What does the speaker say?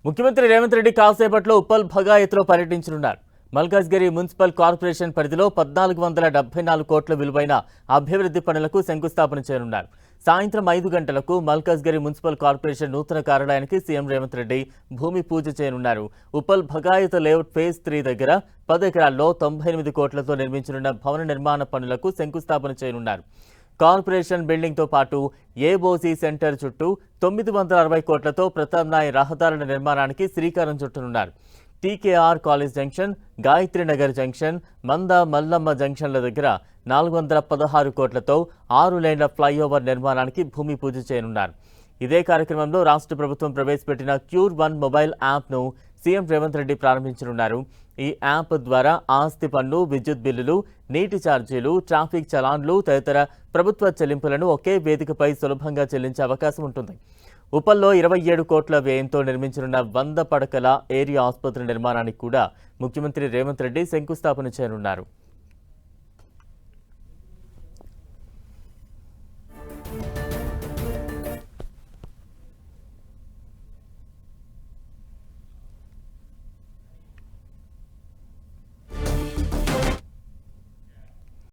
ముఖ్యమంత్రి రేవంత్ రెడ్డి కాసేపట్లో ఉప్పల్ భగాయత్లో పర్యటించనున్నారు. మల్కాజ్గిరి మున్సిపల్ కార్పొరేషన్ పరిధిలో 1474 కోట్ల విలువైన అభివృద్ధి పనులకు శంకుస్థాపన చేయనున్నారు. సాయంత్రం 5 గంటలకు మల్కాజ్గిరి మున్సిపల్ కార్పొరేషన్ నూతన కార్యాలయానికి సీఎం రేవంత్ రెడ్డి భూమి పూజ చేయనున్నారు. ఉప్పల్ భగాయత్ లేఅవుట్ ఫేజ్ 3 దగ్గర 10 ఎకరాల్లో 98 కోట్లతో నిర్మించనున్న భవన నిర్మాణ పనులకు శంకుస్థాపన చేయనున్నారు. కార్పొరేషన్ బిల్డింగ్ తో పాటు ఏబోసీ సెంటర్ చుట్టూ 960 కోట్లతో ప్రత్యామ్నాయ రహదారుల నిర్మాణానికి శ్రీకారం చుట్టనున్నారు. TKR college junction, Gayatri Nagar junction, Manda Mallamma జంక్షన్ల దగ్గర 416 కోట్లతో 6 లేన్ల ఫ్లైఓవర్ నిర్మాణానికి భూమి పూజ చేయనున్నారు. ఇదే కార్యక్రమంలో రాష్ట్ర ప్రభుత్వం ప్రవేశపెట్టిన క్యూర్1 మొబైల్ యాప్ను సీఎం రేవంత్ రెడ్డి ప్రారంభించనున్నారు. ఈ యాప్ ద్వారా ఆస్తి పన్ను, విద్యుత్ బిల్లులు, నీటి ఛార్జీలు, ట్రాఫిక్ చలాన్లు తదితర ప్రభుత్వ చెల్లింపులను ఒకే వేదికపై సులభంగా చెల్లించే అవకాశం ఉంటుంది. ఉప్పల్లో 27 కోట్ల వ్యయంతో నిర్మించనున్న 100 పడకల ఏరియా ఆసుపత్రి నిర్మాణానికి కూడా ముఖ్యమంత్రి రేవంత్ రెడ్డి శంకుస్థాపన చేయనున్నారు.